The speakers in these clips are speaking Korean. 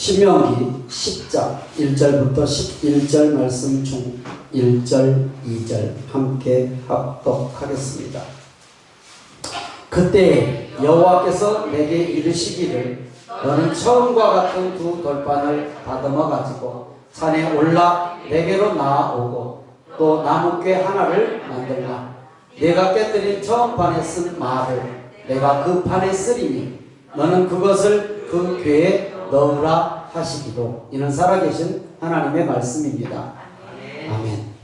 신명기 10장 1절부터 11절 말씀 중 1절, 2절 함께 합독하겠습니다. 그때 여호와께서 내게 이르시기를 너는 처음과 같은 두 돌판을 다듬어 가지고 산에 올라 내게로 나아오고 또 나무괴 하나를 만들라. 내가 깨뜨린 처음 판에 쓴 말을 내가 그 판에 쓰리니 너는 그것을 그 궤에 넣으라 하시기로. 이는 살아계신 하나님의 말씀입니다. 아멘.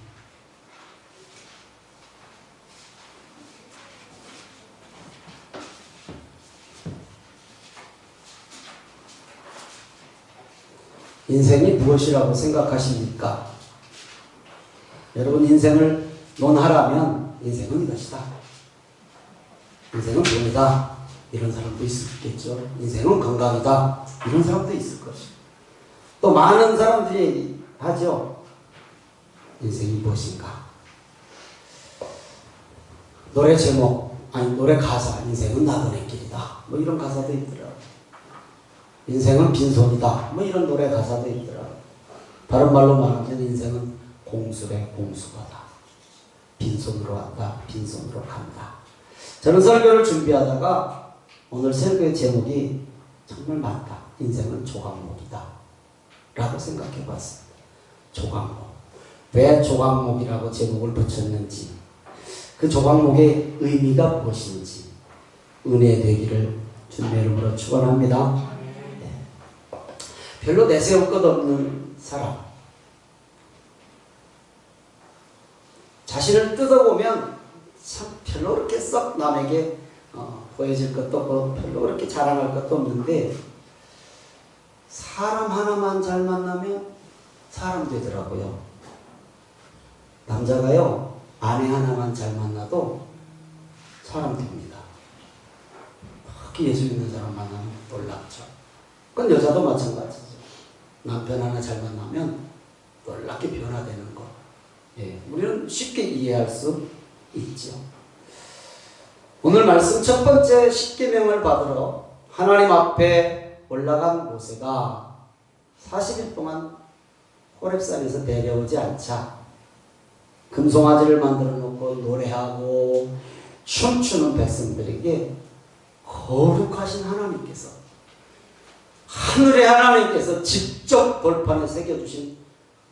인생이 무엇이라고 생각하십니까? 여러분, 인생을 논하라면 인생은 이것이다, 인생은 돈이다, 이런 사람도 있겠죠. 인생은 건강이다, 이런 사람도 있을 것이고, 또 많은 사람들이 하죠. 인생이 무엇인가? 노래 제목, 아니 노래 가사, 인생은 나그네 길이다, 뭐 이런 가사도 있더라고요. 인생은 빈손이다, 뭐 이런 노래 가사도 있더라고요. 다른 말로 말하면 인생은 공수래 공수가다. 빈손으로 왔다, 빈손으로 간다. 저는 설교를 준비하다가 오늘 설교의 제목이 정말 많다. 인생은 조각목이다 라고 생각해 봤습니다. 조각목. 왜 조각목이라고 제목을 붙였는지, 그 조각목의 의미가 무엇인지 은혜 되기를 주님의 이름으로 축원합니다. 별로 내세울 것 없는 사람, 자신을 뜯어보면 참 별로 그렇게 썩 남에게 보여질 것도 없고 별로 그렇게 자랑할 것도 없는데, 사람 하나만 잘 만나면 사람 되더라고요. 남자가요, 아내 하나만 잘 만나도 사람 됩니다. 그렇게 예수 믿는 사람 만나면 놀랍죠. 그건 여자도 마찬가지죠. 남편 하나 잘 만나면 놀랍게 변화되는 거, 우리는 쉽게 이해할 수 있죠. 오늘 말씀 첫 번째 십계명을 받으러 하나님 앞에 올라간 모세가 40일 동안 호렙산에서 내려오지 않자 금송아지를 만들어 놓고 노래하고 춤추는 백성들에게 거룩하신 하나님께서, 하늘의 하나님께서 직접 돌판에 새겨주신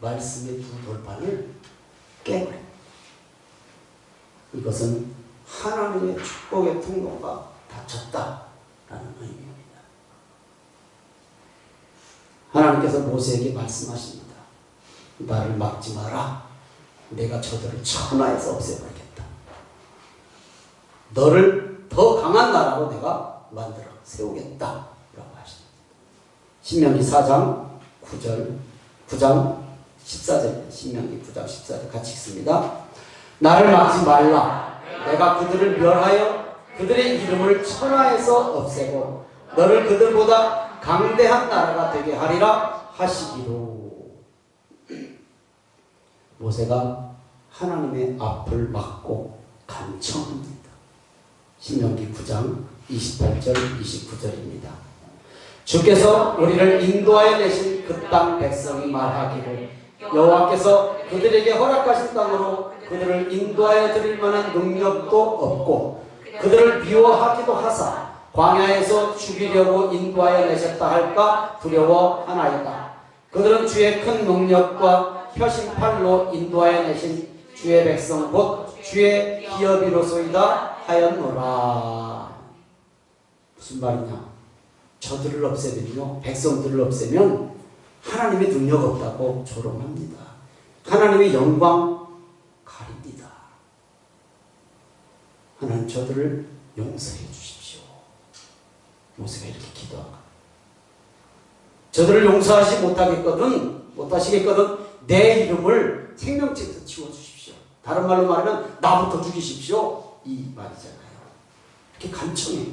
말씀의 두 돌판을 깨버려. 이것은 하나님의 축복의 통로가 닫혔다라는 의미입니다. 하나님께서 모세에게 말씀하십니다. 나를 막지 마라. 내가 저들을 천하에서 없애버리겠다. 너를 더 강한 나라로 내가 만들어 세우겠다 라고 하십니다. 신명기 4장 9장 14절, 신명기 9장 14절 같이 읽습니다. 나를 막지 말라. 내가 그들을 멸하여 그들의 이름을 천하에서 없애고 너를 그들보다 강대한 나라가 되게 하리라 하시기로. 모세가 하나님의 앞을 막고 간청합니다. 신명기 9장 28절 29절입니다. 주께서 우리를 인도하여 내신 그 땅 백성이 말하기를 여호와께서 그들에게 허락하신 땅으로 그들을 인도하여 드릴 만한 능력도 없고 그들을 미워하기도 하사 광야에서 죽이려고 인도하여 내셨다 할까 두려워하나이다. 그들은 주의 큰 능력과 펴신팔로 인도하여 내신 주의 백성 곧 주의 기업이로소이다 하였노라. 무슨 말이냐? 저들을 없애면요, 백성들을 없애면 하나님의 능력 없다고 조롱합니다. 하나님의 영광 가립니다. 하나님 저들을 용서해 주십시오. 모세가 이렇게 기도하고, 저들을 용서하지 못하시겠거든 내 이름을 생명책에서 지워주십시오. 다른 말로 말하면 나부터 죽이십시오, 이 말이잖아요. 이렇게 간청해.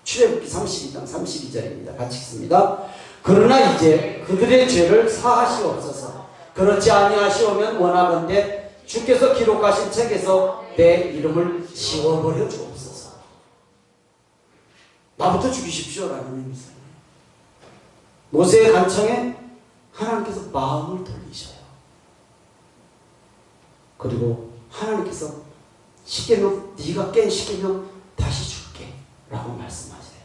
출애굽기 32장 32절입니다. 같이 읽습니다. 그러나 이제 그들의 죄를 사하시옵소서. 그렇지 아니하시오면 원하건대 주께서 기록하신 책에서 내 이름을 지워버려 주옵소서. 나부터 죽이십시오라는 의미입니다. 모세의 간청에 하나님께서 마음을 돌리셔요. 그리고 하나님께서 십계명, 네가 깬 십계명 다시 줄게 라고 말씀하세요.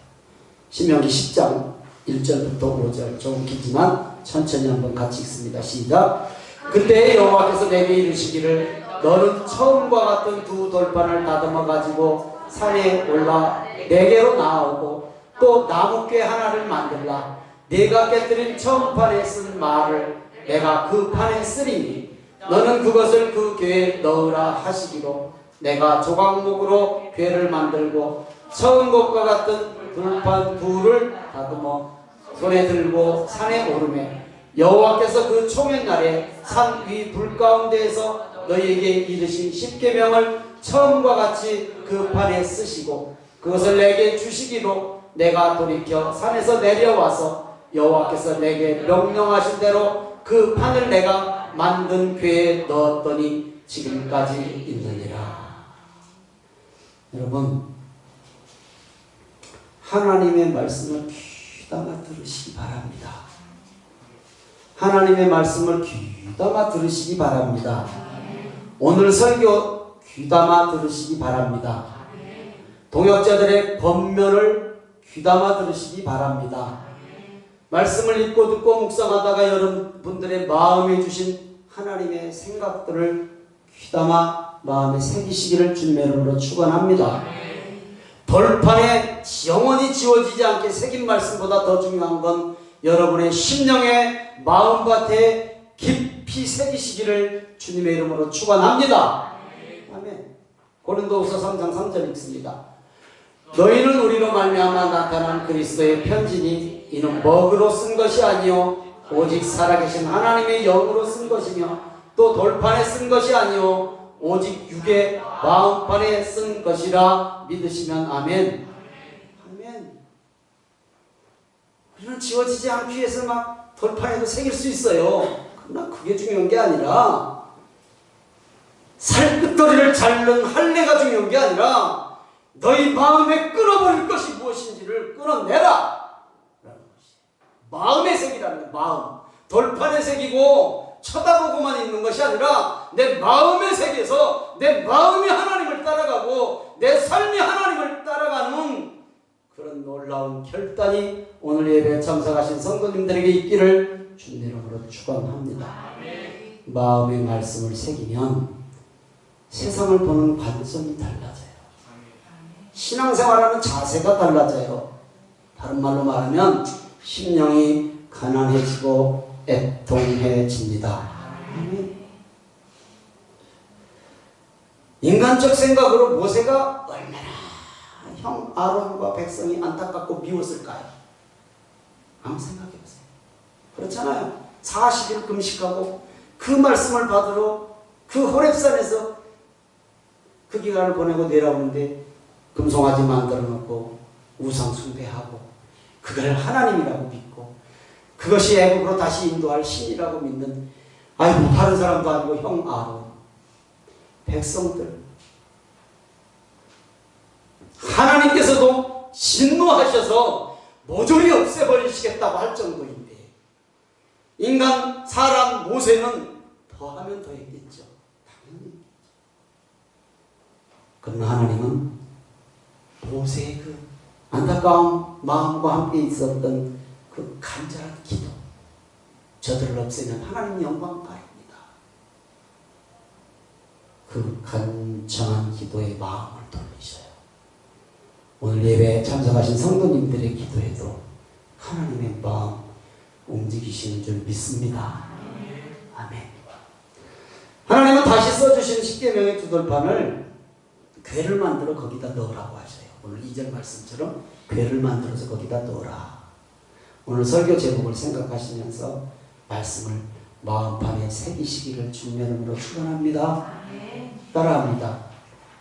신명기 10장 1절부터 5절, 좀 길지만 천천히 한번 같이 읽습니다. 시작. 그때 여호와께서 내게 이르시기를 너는 처음과 같은 두 돌판을 다듬어 가지고 산에 올라 내게로 나아오고 또 나무괴 하나를 만들라. 네가 깨뜨린 처음 판에 쓴 말을 내가 그 판에 쓰리니 너는 그것을 그 궤에 넣으라 하시기로 내가 조각목으로 궤를 만들고 처음 것과 같은 돌판 둘을 다듬어 손에 들고 산에 오르매 여호와께서 그 초면날에 산 위 불 가운데에서 너희에게 이르신 십계명을 처음과 같이 그 판에 쓰시고 그것을 내게 주시기로 내가 돌이켜 산에서 내려와서 여호와께서 내게 명령하신 대로 그 판을 내가 만든 궤에 넣었더니 지금까지 있느니라. 여러분, 하나님의 말씀을 귀담아 들으시기 바랍니다. 하나님의 말씀을 귀담아 들으시기 바랍니다. 오늘 설교 귀담아 들으시기 바랍니다. 동역자들의 권면을 귀담아 들으시기 바랍니다. 말씀을 읽고 듣고 묵상하다가 여러분들의 마음에 주신 하나님의 생각들을 귀담아 마음에 새기시기를 주님의 이름으로 축원합니다. 벌판에 영원히 지워지지 않게 새긴 말씀보다 더 중요한 건 여러분의 심령의 마음밭에 깊이 새기시기를 주님의 이름으로 축원합니다. 아멘. 고린도후서 3장 3절 읽습니다. 너희는 우리로 말미암아 나타난 그리스도의 편지니 이는 먹으로 쓴 것이 아니요 오직 살아계신 하나님의 영으로 쓴 것이며 또 돌판에 쓴 것이 아니요 오직 육의 마음판에 쓴 것이라 믿으시면 아멘. 아멘. 우리는 지워지지 않기 위해서 막 돌판에도 새길 수 있어요. 그러나 그게 중요한 게 아니라 살끝거리를 자르는 할례가 중요한 게 아니라 너희 마음에 끊어버릴 것이 무엇인지를 끊어내라 라는 것이에요. 마음에 새기라는 거예요. 마음. 돌판에 새기고 쳐다보고만 있는 것이 아니라 내 마음에 새겨서 내 마음이 하나님을 따라가고 내 삶이 하나님을 따라가는 그런 놀라운 결단이 오늘 예배에 참석하신 성도님들에게 있기를 주님의 이름으로 축원합니다. 마음의 말씀을 새기면 세상을 보는 관점이 달라져요. 신앙생활하는 자세가 달라져요. 다른 말로 말하면 심령이 가난해지고 애통해집니다. 인간적 생각으로 모세가 얼마나 형 아론과 백성이 안타깝고 미웠을까요? 아무 생각해보세요. 그렇잖아요. 40일 금식하고 그 말씀을 받으러 그 호렙산에서 그 기간을 보내고 내려오는데 금송아지 만들어 놓고 우상 숭배하고 그걸 하나님이라고 믿고 그것이 애굽으로 다시 인도할 신이라고 믿는 아이고 다른 사람도 아니고 형 아론 백성들 하나님께서도 진노하셔서 모조리 없애버리시겠다고 할 정도인데 인간 사람 모세는 더하면 더했겠죠. 당연히. 그러나 하나님은 모세의 그 안타까운 마음과 함께 있었던 그 간절한 기도 저들을 없애면 하나님 영광 바랍니다. 그 간청한 기도의 마음을 돌리셔요. 오늘 예배에 참석하신 성도님들의 기도에도 하나님의 마음 움직이시는 줄 믿습니다. 아멘. 하나님은 다시 써주신 십계명의 두 돌판을 궤를 만들어 거기다 넣으라고 하셔요. 오늘 2절 말씀처럼 궤를 만들어서 거기다 넣으라. 오늘 설교 제목을 생각하시면서 말씀을 마음판에 새기시기를 주님의 이름으로 축원합니다. 따라합니다.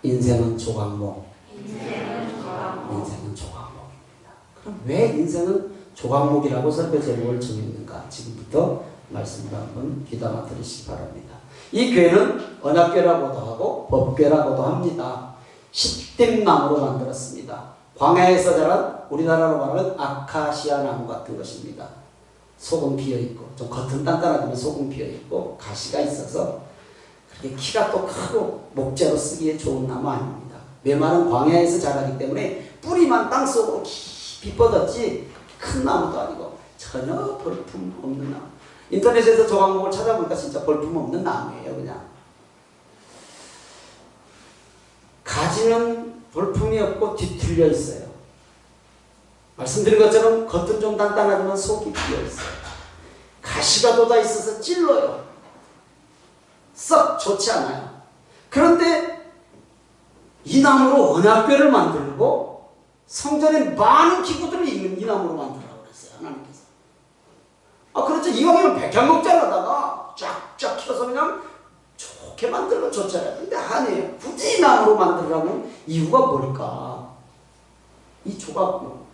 인생은 조각목. 인생은 조각목입니다. 그럼 왜 인생은 조각목이라고 설교 제목을 정했는가? 지금부터 말씀을 한번 귀담아 들으시기 바랍니다. 이 궤는 언약궤라고도 하고 법궤라고도 합니다. 십dim나무로 만들었습니다. 광야에서 자란 우리나라로 말하는 아카시아 나무 같은 것입니다. 속은 비어있고, 좀 겉은 단단하지만 속은 비어있고, 가시가 있어서 그렇게 키가 또 크고 목재로 쓰기에 좋은 나무 아닙니다. 메마른 광야에서 자라기 때문에 뿌리만 땅속으로 깊이 뻗었지 큰 나무도 아니고 전혀 볼품 없는 나무. 인터넷에서 조각목을 찾아보니까 진짜 볼품 없는 나무예요. 그냥 가지는 볼품이 없고 뒤틀려 있어요. 말씀드린 것처럼 겉은 좀 단단하지만 속이 비어있어요. 가시가 돋아 있어서 찔러요. 썩 좋지 않아요. 그런데 이 나무로 언약궤를 만들고 성전에 많은 기구들을 이 나무로 만들라고 그랬어요. 하나님께서. 그렇죠. 이왕이면 백향목자로다가 쫙쫙 키워서 그냥 좋게 만들면 좋잖아요. 근데 아니에요. 굳이 이 나무로 만들라는 이유가 뭘까? 이 조각목.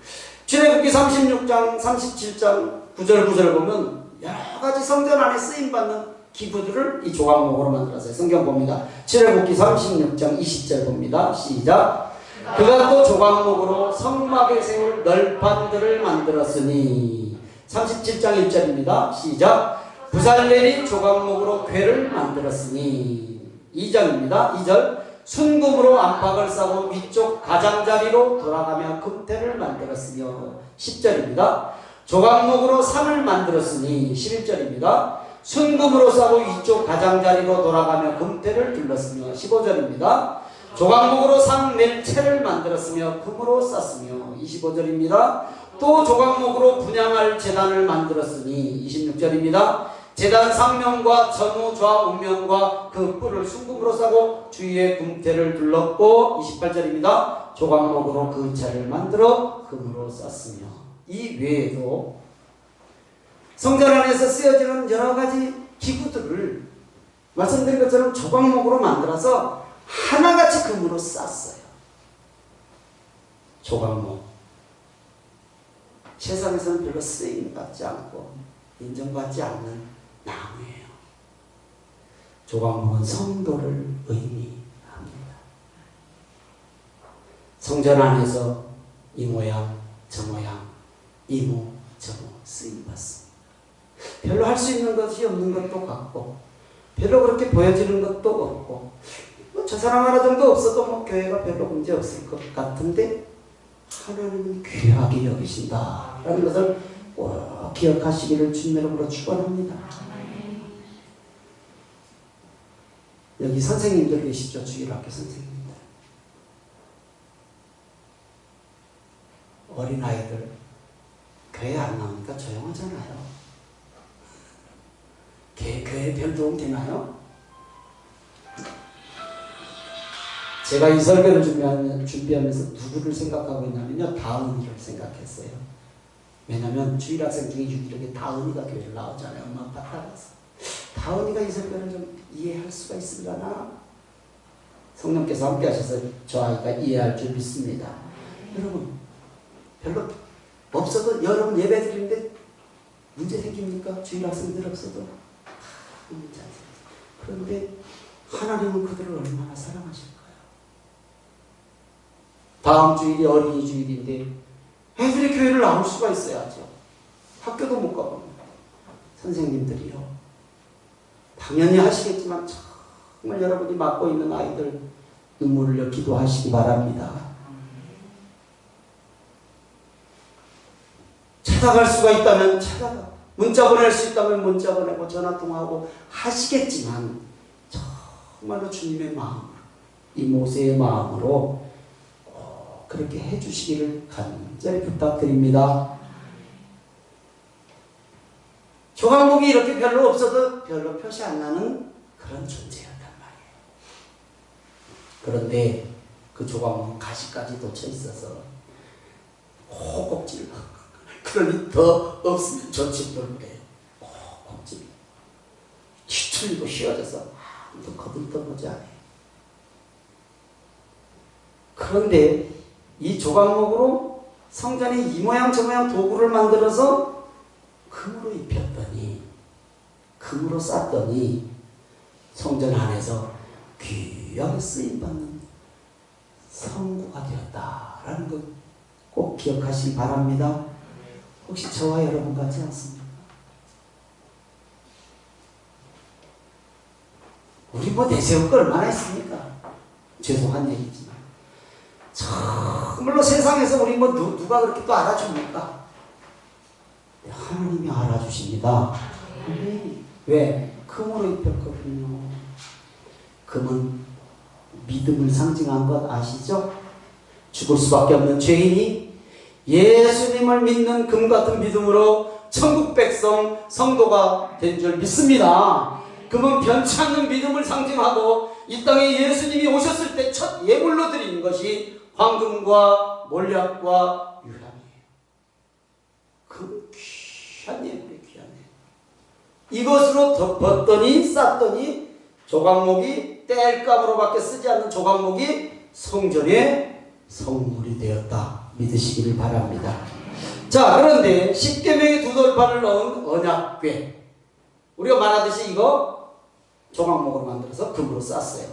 출애굽기 36장, 37장 9절 보면 여러 가지 성전 안에 쓰임받는 기구들을 이 조각목으로 만들었어요. 성경 봅니다. 출애굽기 36장 20절 봅니다. 시작. 그가 또 조각목으로 성막에 세울 널판들을 만들었으니 37장 1절입니다. 시작. 부살렐이 조각목으로 궤를 만들었으니 2절입니다. 2절. 순금으로 안팎을 싸고 위쪽 가장자리로 돌아가며 금태를 만들었으며 10절입니다. 조각목으로 상을 만들었으니 11절입니다. 순금으로 싸고 위쪽 가장자리로 돌아가며 금태를 둘렀으며 15절입니다. 조각목으로 상 멜체를 만들었으며 금으로 쌌으며 25절입니다. 또 조각목으로 분향할 제단을 만들었으니 26절입니다. 제단 상면과 전후 좌우면과 그 뿔을 순금으로 싸고 주위에 금태를 둘렀고 28절입니다. 조각목으로 그 차를 만들어 금으로 쌌으며 이 외에도 성전 안에서 쓰여지는 여러 가지 기구들을 말씀드린 것처럼 조각목으로 만들어서 하나같이 금으로 쌌어요. 조각목. 세상에서는 별로 쓰임받지 않고 인정받지 않는 나무예요. 조각목은 성도를 의미합니다. 성전 안에서 이 모양, 저 모양, 이모, 저모 쓰임받습니다. 별로 할 수 있는 것이 없는 것도 같고 별로 그렇게 보여지는 것도 없고 저 사람 하나 정도 없어도 교회가 별로 문제 없을 것 같은데 하나님은 귀하게 여기신다라는 것을 꼭 기억하시기를 주님의 이름으로 축원합니다. 여기 선생님들 계시죠? 주일학교 선생님들. 어린아이들 교회 안 나오니까 조용하잖아요. 교회에 별 도움 되나요? 제가 이 설교를 준비하면서 누구를 생각하고 있냐면요. 다은이를 생각했어요. 왜냐면 주일학생 중에 유일하게 다은이가 교회를 나오잖아요. 엄마 아빠 따라서. 다은이가 이 설교를 좀 이해할 수가 있으려나? 성령께서 함께 하셔서 저 아이가 이해할 줄 믿습니다. 여러분 별로 없어도 여러분 예배 드리는데 문제 생깁니까? 주일학생들 없어도 문제 안 생깁니다. 그런데 하나님은 그들을 얼마나 사랑하실까요? 다음 주일이 어린이 주일인데 애들이 교회를 나올 수가 있어야죠. 학교도 못 가고. 선생님들이요. 당연히 하시겠지만 정말 여러분이 맡고 있는 아이들 눈물을 흘려 기도하시기 바랍니다. 찾아갈 수가 있다면 찾아가. 문자 보낼 수 있다면 문자 보내고 전화통화하고 하시겠지만 정말로 주님의 마음, 이 모세의 마음으로 그렇게 해주시기를 간절히 부탁드립니다. 조각목이 이렇게 별로 없어도 별로 표시 안 나는 그런 존재였단 말이에요. 그런데 그 조각목은 가시까지 돋쳐 있어서 콕콕 찔러. 그러니 더 없으면 좋지 모르게 콕콕 찔러. 뒤틀리고 휘어져서 아무도 거들떠보지 않아요. 그런데 이 조각목으로 성전에 이 모양 저 모양 도구를 만들어서 금으로 입혔더니 금으로 쌌더니 성전 안에서 귀하게 쓰임받는 성구가 되었다라는 것 꼭 기억하시기 바랍니다. 혹시 저와 여러분 같지 않습니까? 우리 뭐 내세울 거 얼마나 있습니까? 죄송한 얘기지만. 참말로 세상에서 우리 뭐 누가 그렇게 또 알아줍니까? 하나님이 알아주십니다. 왜? 금으로 입혔거든요. 금은 믿음을 상징한 것 아시죠? 죽을 수밖에 없는 죄인이 예수님을 믿는 금 같은 믿음으로 천국 백성, 성도가 된 줄 믿습니다. 금은 변치 않는 믿음을 상징하고 이 땅에 예수님이 오셨을 때 첫 예물로 드린 것이 황금과 몰약과 유향이에요. 금 귀한 예물이 귀한 예물. 이것으로 덮었더니 쌌더니 조각목이 땔감으로밖에 쓰지 않는 조각목이 성전의 성물이 되었다. 믿으시기를 바랍니다. 자, 그런데 십계명의 두 돌판을 넣은 언약궤, 우리가 말하듯이 이거 조각목으로 만들어서 금으로 쌌어요.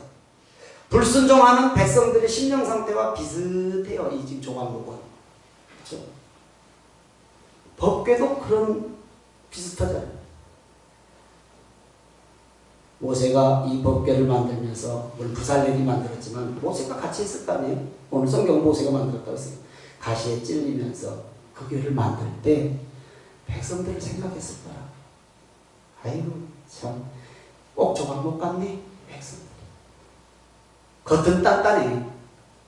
불순종하는 백성들의 심령 상태와 비슷해요. 이 지금 조각목은. 그렇죠? 법궤도 그런 비슷하잖아요. 모세가 이 법궤를 만들면서, 물론 부살렐이 만들었지만 모세가 같이 했을 거 아니에요. 오늘 성경 모세가 만들었다고 했어요. 가시에 찔리면서 그 궤를 만들 때 백성들을 생각했을 거야. 아이고 참 꼭 조각목 같네 백성들. 겉은 단단해.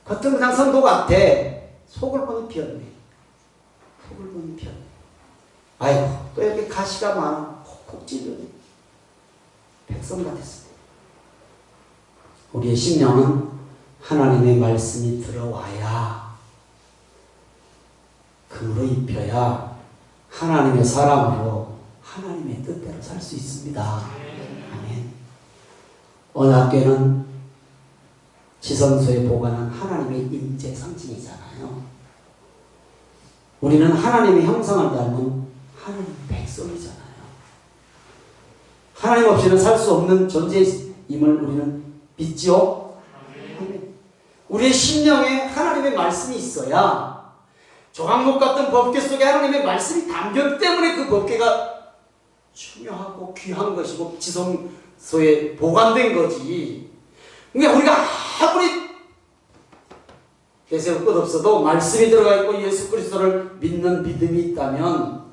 겉은 그냥 성도 같아. 속을 보니 비었네. 속을 보니 비었네. 아이고 또 이렇게 가시가 많아. 콕콕 찔러네. 백성 같았어요. 우리의 심령은 하나님의 말씀이 들어와야, 금으로 입혀야 하나님의 사람으로 하나님의 뜻대로 살 수 있습니다. 아멘. 언약궤는 지성소에 보관한 하나님의 임재 상징이잖아요. 우리는 하나님의 형상을 닮은 하나님 백성이잖아요. 하나님 없이는 살 수 없는 존재임을 우리는 믿지요? 우리의 심령에 하나님의 말씀이 있어야, 조각목 같은 법궤 속에 하나님의 말씀이 담겼기 때문에 그 법궤가 중요하고 귀한 것이고 지성소에 보관된 거지. 그러니까 우리가 아무리 내세울 것 없어도 말씀이 들어가 있고 예수 그리스도를 믿는 믿음이 있다면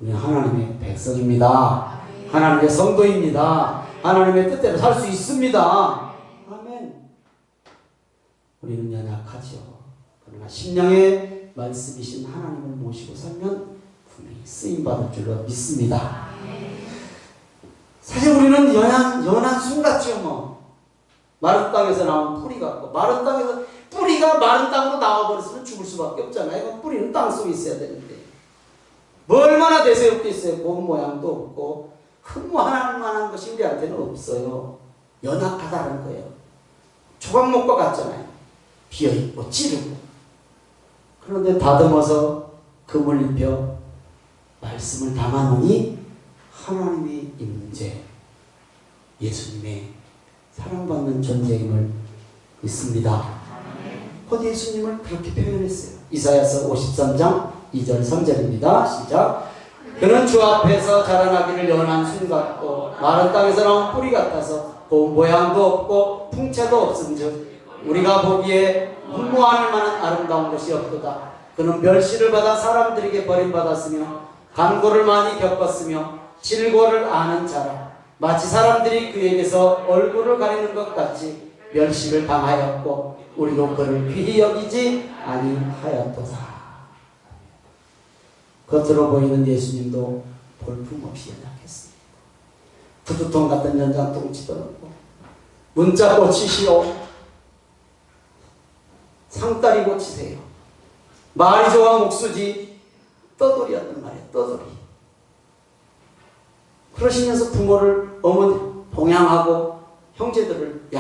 우리는 하나님의 백성입니다. 하나님의 성도입니다. 하나님의 뜻대로 살 수 있습니다. 아멘. 우리는 연약하죠. 그러나 심령의 말씀이신 하나님을 모시고 살면 분명히 쓰임받을 줄로 믿습니다. 사실 우리는 연한 순 같죠. 뭐 마른 땅에서 나온 뿌리 같고, 마른 땅에서 뿌리가 마른 땅으로 나와버렸으면 죽을 수밖에 없잖아요. 뿌리는 땅 속에 있어야 되는데 뭐 얼마나 내세울 게 있어요. 몸 모양도 없고 흠모할 만한 것이 우리한테는 없어요. 연약하다는 거예요. 조각목과 같잖아요. 비어있고 찌르고. 그런데 다듬어서 금을 입혀 말씀을 담아놓으니 하나님의 임재, 예수님의 사랑받는 존재임을 믿습니다. 곧 예수님을 그렇게 표현했어요. 이사야서 53장 2절 3절입니다. 시작. 그는 주 앞에서 자라나기를 연한 순 같고 마른 땅에서 나온 뿌리 같아서 본 모양도 없고 풍채도 없은즉 우리가 보기에 흠모할 만한 아름다운 것이 없도다. 그는 멸시를 받아 사람들에게 버림받았으며 간고를 많이 겪었으며 질고를 아는 자라. 마치 사람들이 그에게서 얼굴을 가리는 것 같이 멸시를 당하였고 우리도 그를 귀히 여기지 아니하였도다. 겉으로 보이는 예수님도 볼품없이 연약했습니다. 구두통 같은 연장통치도 없고 문자 고치시오, 상다리 고치세요, 말이 좋아 목수지, 떠돌이였단 말이에요. 떠돌이. 그러시면서 부모를 어머니 봉양하고 형제들을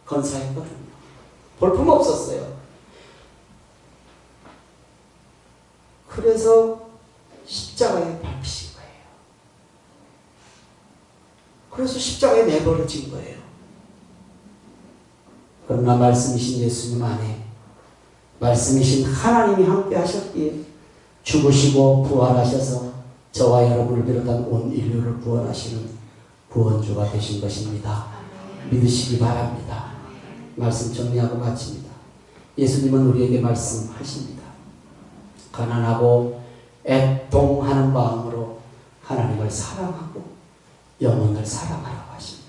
건사했거든요. 볼품 없었어요. 그래서 십자가에 밟히신 거예요. 그래서 십자가에 내버려진 거예요. 그러나 말씀이신 예수님 안에 말씀이신 하나님이 함께 하셨기에 죽으시고 부활하셔서 저와 여러분을 비롯한 온 인류를 구원하시는 구원주가 되신 것입니다. 믿으시기 바랍니다. 말씀 정리하고 마칩니다. 예수님은 우리에게 말씀하십니다. 가난하고 애통하는 마음으로 하나님을 사랑하고 영혼을 사랑하라고 하십니다.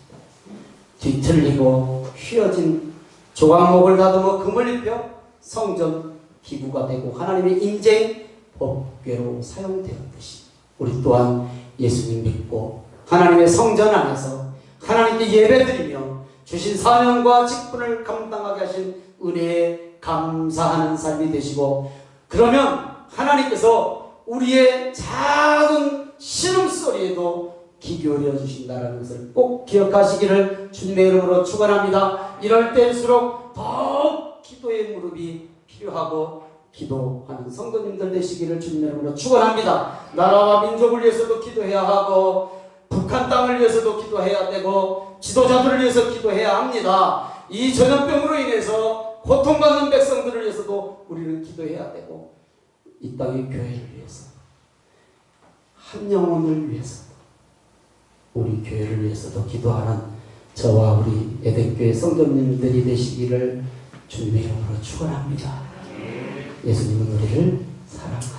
뒤틀리고 휘어진 조각목을 다듬어 금을 입혀 성전 기구가 되고 하나님의 인생 법궤로 사용되었듯이 우리 또한 예수님 믿고 하나님의 성전 안에서 하나님께 예배드리며 주신 사명과 직분을 감당하게 하신 은혜에 감사하는 삶이 되시고, 그러면 하나님께서 우리의 작은 신음소리에도 귀 기울여 주신다는 것을 꼭 기억하시기를 주님의 이름으로 축원합니다. 이럴 때일수록 더욱 기도의 무릎이 필요하고 기도하는 성도님들 되시기를 주님의 이름으로 축원합니다. 나라와 민족을 위해서도 기도해야 하고 북한 땅을 위해서도 기도해야 되고 지도자들을 위해서 기도해야 합니다. 이 전염병으로 인해서 고통받는 백성들을 위해서도 우리는 기도해야 되고 이 땅의 교회를 위해서 한 영혼을 위해서도 우리 교회를 위해서도 기도하는 저와 우리 에덴교회 성도님들이 되시기를 주님의 이름으로 축원합니다. 예수님은 우리를 사랑합니다.